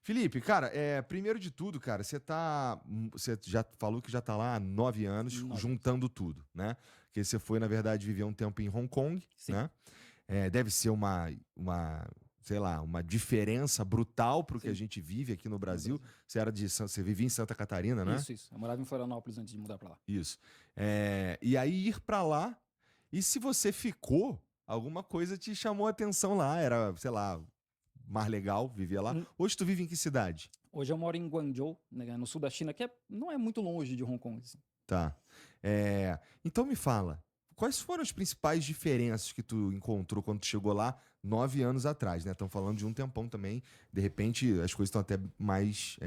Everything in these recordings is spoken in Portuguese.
Felipe, cara, primeiro de tudo, cara, você já falou que já tá lá há 9 anos, 9 anos. juntando tudo, né? Que você foi, na verdade, viver um tempo em Hong Kong, Sim. né? Deve ser sei lá, uma diferença brutal pro que a Sim, gente vive aqui no no Brasil. Brasil. Você vivia em Santa Catarina, né? Isso. Eu morava em Florianópolis antes de mudar pra lá. Isso. E aí ir pra lá, e se você ficou, alguma coisa te chamou a atenção lá, era, sei lá, mais legal, vivia lá. Hum, Hoje tu vive em que cidade? Hoje eu moro em Guangzhou, né, no sul da China, não é muito longe de Hong Kong, assim. Tá. Então me fala, quais foram as principais diferenças que tu encontrou quando tu chegou lá 9 anos atrás, né? Estão falando de um tempão também. De repente as coisas estão até mais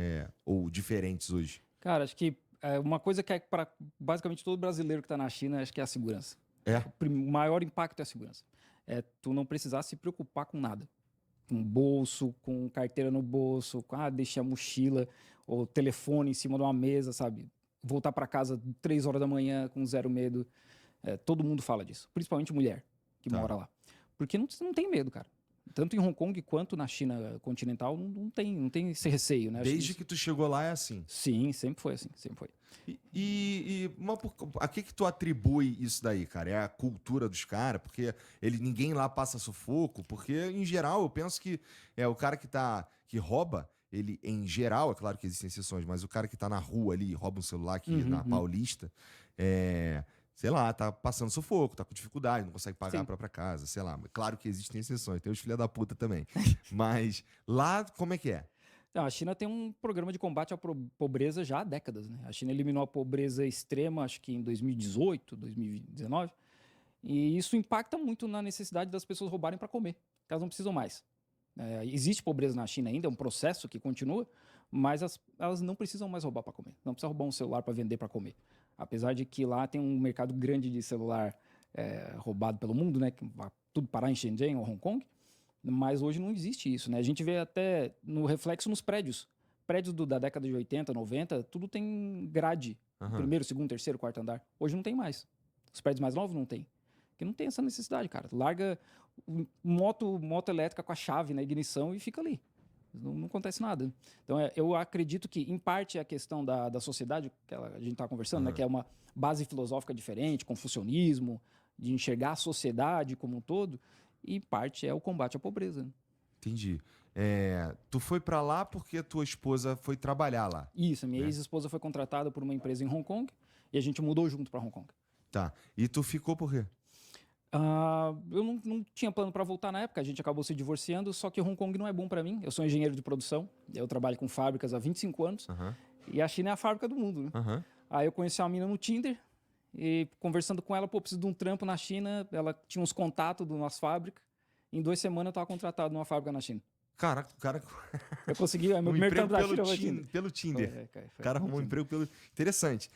ou diferentes hoje. Cara, acho que uma coisa que é para basicamente todo brasileiro que tá na China, acho que é a segurança. É? O maior impacto é a segurança. É tu não precisar se preocupar com nada. Com bolso, com carteira no bolso, deixei a mochila ou telefone em cima de uma mesa, sabe? Voltar para casa 3 horas da manhã com zero medo. Todo mundo fala disso, principalmente mulher que Tá. mora lá. Porque não tem medo, cara. Tanto em Hong Kong quanto na China continental não tem esse receio, né? Acho que Desde isso. que tu chegou lá é assim. Sim, sempre foi assim, sempre foi. A que tu atribui isso daí, cara? É a cultura dos caras? Porque ninguém lá passa sufoco? Porque, em geral, eu penso que o cara que rouba, ele, em geral, é claro que existem exceções, mas o cara que tá na rua ali, rouba um celular aqui Uhum, na uhum. Paulista, sei lá, tá passando sufoco, tá com dificuldade, não consegue pagar a Sim. própria casa, sei lá. Claro que existem exceções, tem os filha da puta também. Mas lá, como é que é? Não, a China tem um programa de combate à pobreza já há décadas, né? A China eliminou a pobreza extrema, acho que em 2018, 2019, e isso impacta muito na necessidade das pessoas roubarem para comer, porque elas não precisam mais. Existe pobreza na China ainda, é um processo que continua, mas elas não precisam mais roubar para comer. Não precisa roubar um celular para vender para comer. Apesar de que lá tem um mercado grande de celular roubado pelo mundo, né? Que vai tudo parar em Shenzhen ou Hong Kong. Mas hoje não existe isso, né? A gente vê até no reflexo nos prédios. Prédios da década de 80, 90, tudo tem grade. Aham. Primeiro, segundo, terceiro, quarto andar. Hoje não tem mais. Os prédios mais novos não tem. Porque não tem essa necessidade, cara. Larga moto elétrica com a chave na ignição e fica ali. Não acontece nada. Então, eu acredito que, em parte, é a questão da sociedade, que a gente está conversando, né, que Aham. é uma base filosófica diferente, confucionismo, de enxergar a sociedade como um todo, e, em parte, é o combate à pobreza. Né? Entendi. Tu foi pra lá porque tua esposa foi trabalhar lá, Isso, a minha né? ex-esposa foi contratada por uma empresa em Hong Kong e a gente mudou junto para Hong Kong. Tá. E tu ficou por quê? Eu não tinha plano para voltar na época, a gente acabou se divorciando, só que Hong Kong não é bom para mim. Eu sou engenheiro de produção, eu trabalho com fábricas há 25 anos Aham. e a China é a fábrica do mundo, né? Aham. Aí eu conheci uma mina no Tinder e conversando com ela, pô, preciso de um trampo na China, ela tinha uns contatos de umas fábricas. Em 2 semanas eu estava contratado numa fábrica na China. Caraca, o cara. Eu consegui, meu Um emprego mercado da China foi Tinder. Pelo Tinder. Cara, O foi cara no arrumou um Tinder. emprego pelo. Interessante.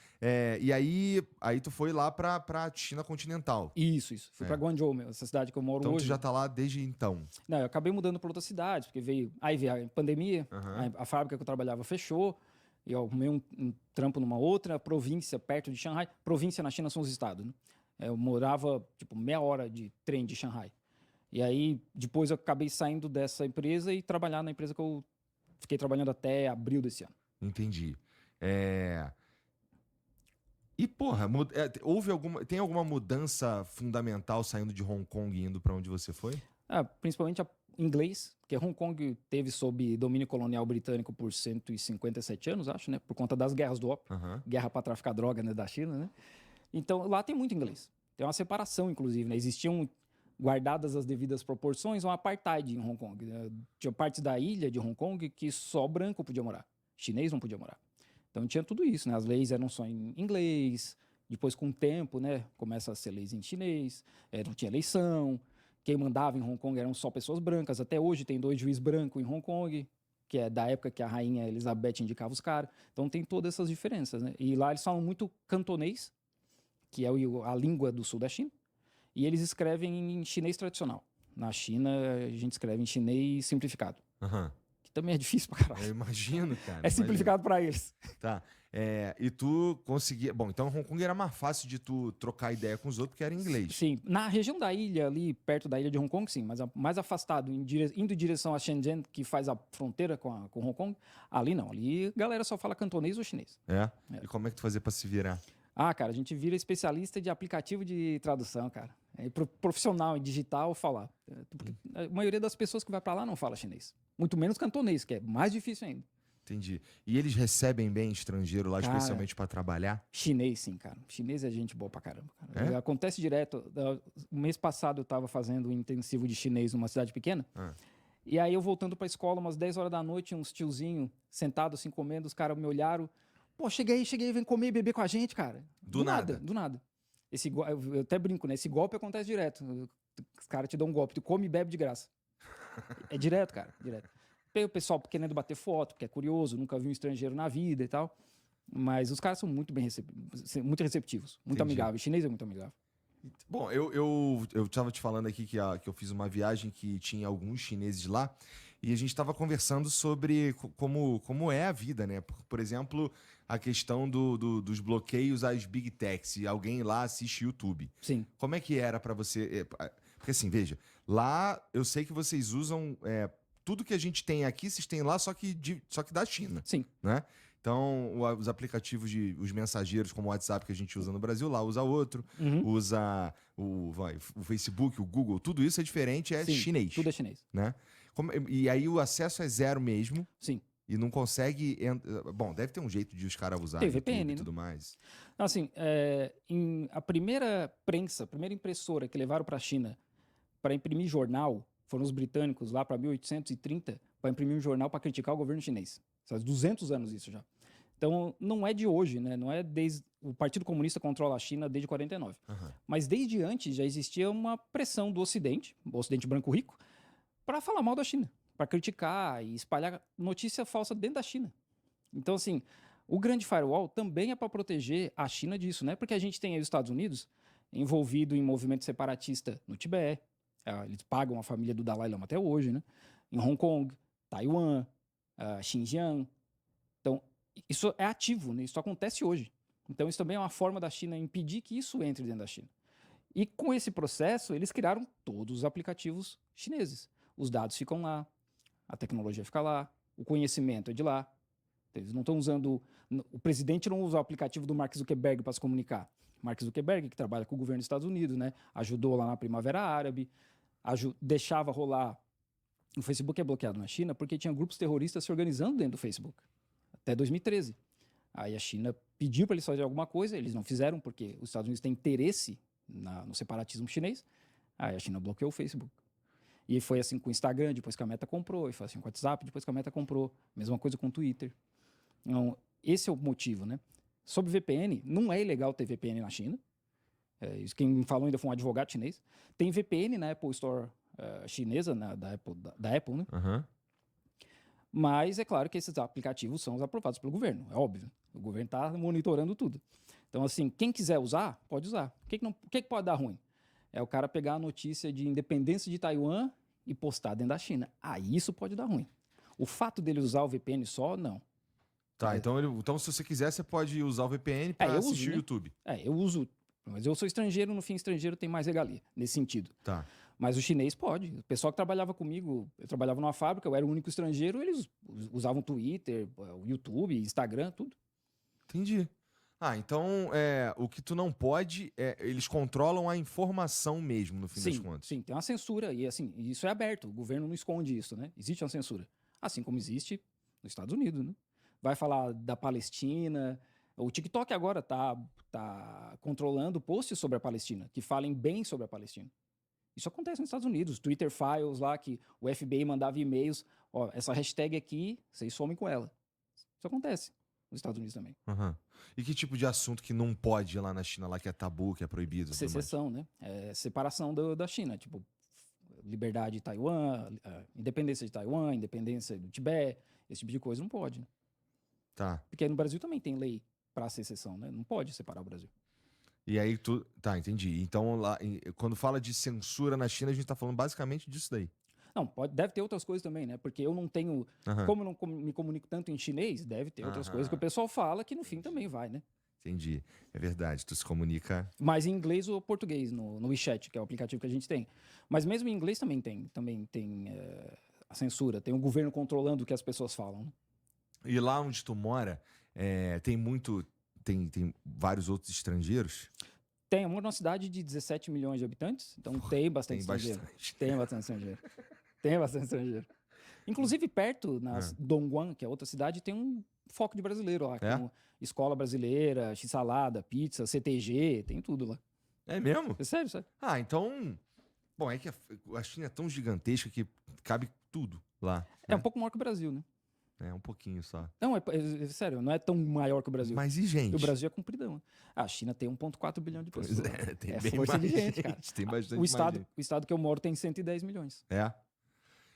E aí tu foi lá pra China continental. Isso. Fui É. para Guangzhou, essa cidade que eu moro Então tu já hoje. tá lá desde então. Não, eu acabei mudando para outra cidade, porque aí veio a pandemia, Aham. a fábrica que eu trabalhava fechou, e eu arrumei um trampo numa outra província perto de Shanghai. Província na China são os estados, né? Eu morava, tipo, meia hora de trem de Shanghai. E aí, depois eu acabei saindo dessa empresa e trabalhar na empresa que eu fiquei trabalhando até abril desse ano. Entendi. É, E, porra, tem alguma mudança fundamental saindo de Hong Kong e indo pra onde você foi? Principalmente inglês, porque Hong Kong teve sob domínio colonial britânico por 157 anos, acho, né? Por conta das guerras do ópio, Aham. guerra para traficar droga, né, da China, né? Então, lá tem muito inglês. Tem uma separação, inclusive, né? Existiam, guardadas as devidas proporções, um apartheid em Hong Kong. Né? Tinha partes da ilha de Hong Kong que só branco podia morar. Chinês não podia morar. Então tinha tudo isso, né? As leis eram só em inglês, depois com o tempo, né? Começa a ser leis em chinês, não tinha eleição, quem mandava em Hong Kong eram só pessoas brancas. Até hoje tem 2 juízes brancos em Hong Kong, que é da época que a rainha Elizabeth indicava os caras. Então tem todas essas diferenças, né? E lá eles falam muito cantonês, que é a língua do sul da China, e eles escrevem em chinês tradicional. Na China, a gente escreve em chinês simplificado, Aham. que também é difícil pra caralho. Eu imagino, cara. É simplificado para eles. Tá. E tu conseguia. Bom, então Hong Kong era mais fácil de tu trocar ideia com os outros porque era em inglês. Sim, na região da ilha, ali perto da ilha de Hong Kong, sim, mas mais afastado, indo em direção a Shenzhen, que faz a fronteira com Hong Kong, ali não. Ali a galera só fala cantonês ou chinês. E como é que tu fazia pra se virar? Ah, cara, a gente vira especialista de aplicativo de tradução, cara. É profissional em digital falar. Porque a maioria das pessoas que vai para lá não fala chinês. Muito menos cantonês, que é mais difícil ainda. Entendi. E eles recebem bem estrangeiro lá, Cara, especialmente pra trabalhar? Chinês, sim, cara. Chinês é gente boa pra caramba. Cara. É? Acontece direto. O mês passado eu tava fazendo um intensivo de chinês numa cidade pequena. E aí eu voltando pra escola, umas 10 horas da noite, uns tiozinhos sentados assim comendo, os caras me olharam. Pô, cheguei, vem comer e beber com a gente, cara. Do nada. Do nada. Eu até brinco, né? Esse golpe acontece direto. Os caras te dão um golpe, tu come e bebe de graça. É direto, cara, direto. Tem o pessoal querendo bater foto, porque é curioso, nunca viu um estrangeiro na vida e tal. Mas os caras são muito bem muito receptivos, muito Entendi. amigáveis. O chinês é muito amigável. Bom, eu tava te falando aqui que eu fiz uma viagem que tinha alguns chineses lá e a gente tava conversando sobre como é a vida, né? Por exemplo, a questão dos bloqueios às Big Techs. E alguém lá assiste YouTube. Sim. Como é que era pra você... Porque assim, veja, lá eu sei que vocês usam... tudo que a gente tem aqui, vocês têm lá, só que da China. Sim. Né? Então, os aplicativos os mensageiros, como o WhatsApp que a gente usa no Brasil, lá usa outro. Usa o Facebook, o Google, tudo isso é diferente, Sim, chinês. tudo é chinês. Né? E aí o acesso é zero mesmo. Sim. E não consegue... Bom, deve ter um jeito de os caras usarem Tem VPN, e né? tudo mais. Assim, a primeira prensa, a primeira impressora que levaram para a China para imprimir jornal foram os britânicos lá para 1830 para imprimir um jornal para criticar o governo chinês. Faz 200 anos isso já. Então, não é de hoje, né? Não é desde... O Partido Comunista controla a China desde 49. Mas desde antes já existia uma pressão do Ocidente, o Ocidente branco rico, para falar mal da China, para criticar e espalhar notícia falsa dentro da China. Então, assim, o grande firewall também é para proteger a China disso, né? Porque a gente tem aí os Estados Unidos envolvido em movimento separatista no Tibete. Eles pagam a família do Dalai Lama até hoje, né? Em Hong Kong, Taiwan, Xinjiang. Então, isso é ativo, né? Isso acontece hoje. Então, isso também é uma forma da China impedir que isso entre dentro da China. E com esse processo, eles criaram todos os aplicativos chineses. Os dados ficam lá, a tecnologia fica lá, o conhecimento é de lá. Eles não estão usando... O presidente não usa o aplicativo do Mark Zuckerberg para se comunicar. Mark Zuckerberg, que trabalha com o governo dos Estados Unidos, né? Ajudou lá na Primavera Árabe, deixava rolar... O Facebook é bloqueado na China porque tinha grupos terroristas se organizando dentro do Facebook. Até 2013. Aí a China pediu para eles fazerem alguma coisa, eles não fizeram porque os Estados Unidos têm interesse no separatismo chinês. Aí a China bloqueou o Facebook. E foi assim com o Instagram, depois que a Meta comprou, e foi assim com o WhatsApp, depois que a Meta comprou. Mesma coisa com o Twitter. Então, esse é o motivo, né? Sobre VPN, não é ilegal ter VPN na China. Isso quem me falou ainda foi um advogado chinês. Tem VPN na Apple Store chinesa, da Apple, né? Mas é claro que esses aplicativos são aprovados pelo governo, é óbvio. O governo está monitorando tudo. Então, assim, quem quiser usar, pode usar. O que pode dar ruim? É o cara pegar a notícia de independência de Taiwan e postar dentro da China. Aí isso pode dar ruim. O fato dele usar o VPN só, não. Tá, então se você quiser, você pode usar o VPN para assistir o YouTube. Eu uso. Mas eu sou estrangeiro, no fim, estrangeiro tem mais regalia, nesse sentido. Tá. Mas o chinês pode. O pessoal que trabalhava comigo, eu trabalhava numa fábrica, eu era o único estrangeiro, eles usavam Twitter, o YouTube, Instagram, tudo. Entendi. Então o que tu não pode, eles controlam a informação mesmo, no fim das contas. Sim, tem uma censura, e assim, isso é aberto, o governo não esconde isso, né? Existe uma censura. Assim como existe nos Estados Unidos, né? Vai falar da Palestina. O TikTok agora tá controlando posts sobre a Palestina, que falem bem sobre a Palestina. Isso acontece nos Estados Unidos. Twitter Files lá, que o FBI mandava e-mails. Ó, essa hashtag aqui, vocês somem com ela. Isso acontece nos Estados Unidos também. E que tipo de assunto que não pode lá na China, lá que é tabu, que é proibido? Secessão, né? Separação da China. Tipo, liberdade de Taiwan, independência de Taiwan, independência do Tibete, esse tipo de coisa não pode, né? Tá. Porque no Brasil também tem lei para secessão, né? Não pode separar o Brasil. E aí Tá, entendi. Então, lá, quando fala de censura na China, a gente tá falando basicamente disso daí. Não, deve ter outras coisas também, né? Porque eu não tenho. Aham. Como eu não me comunico tanto em chinês, deve ter outras coisas que o Aham. pessoal fala que no fim também vai, né? Entendi. É verdade, tu se comunica. Mas em inglês ou português, no WeChat, que é o aplicativo que a gente tem. Mas mesmo em inglês também tem a censura, tem o governo controlando o que as pessoas falam, né? E lá onde tu mora, tem muito. Tem vários outros estrangeiros? Tem, eu moro numa cidade de 17 milhões de habitantes, então tem bastante Tem estrangeiro. bastante. Tem bastante estrangeiro. Tem bastante estrangeiro. Inclusive, perto, na Dongguan, que é outra cidade, tem um foco de brasileiro lá, É? com escola brasileira, x-salada, pizza, CTG, tem tudo lá. É mesmo? É sério, sério. Ah, então. Bom, é que a China é tão gigantesca que cabe tudo lá. É Né? um pouco maior que o Brasil, né? É um pouquinho só. Não, é sério, não é tão maior que o Brasil. Mas e E gente? o Brasil é compridão. Né? A China tem 1,4 bilhão de Pois pessoas. tem É bem força mais de gente, cara. Tem bastante O mais estado, gente. o estado que eu moro tem 110 milhões. É.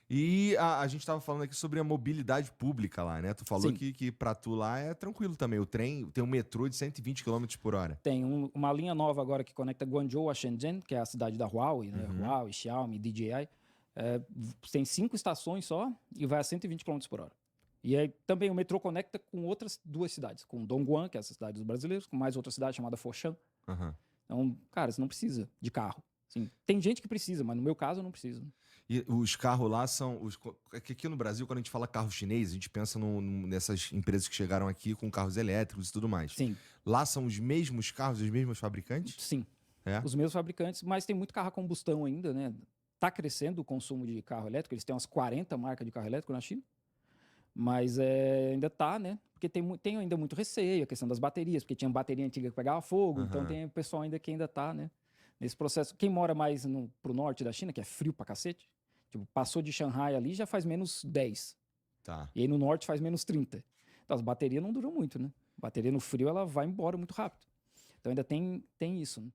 E a gente tava falando aqui sobre a mobilidade pública lá, né? Tu falou Sim. que pra tu lá é tranquilo também. O trem tem um metrô de 120 km por hora. Tem uma linha nova agora que conecta Guangzhou a Shenzhen, que é a cidade da Huawei, né? Uhum. Huawei, Xiaomi, DJI. Tem 5 estações só e vai a 120 km por hora. E aí também o metrô conecta com outras 2 cidades, com Dongguan, que é essa cidade dos brasileiros, com mais outra cidade chamada Foshan. Aham. Então, cara, você não precisa de carro. Assim, tem gente que precisa, mas no meu caso eu não preciso. E os carros lá são. É que aqui no Brasil, quando a gente fala carro chinês, a gente pensa nessas empresas que chegaram aqui com carros elétricos e tudo mais. Sim, Lá são os mesmos carros, os mesmos fabricantes? sim. É? Os meus fabricantes, mas tem muito carro a combustão ainda, né? Tá crescendo o consumo de carro elétrico, eles têm umas 40 marcas de carro elétrico na China. Mas ainda tá, né? Porque tem ainda muito receio, a questão das baterias, porque tinha bateria antiga que pegava fogo, então Aham. tem o pessoal ainda que ainda tá, né? Nesse processo. Quem mora mais pro norte da China, que é frio pra cacete, tipo, passou de Shanghai ali já faz menos 10. Tá. E aí no norte faz menos 30. Então as baterias não duram muito, né? Bateria no frio ela vai embora muito rápido. Então ainda tem isso, né?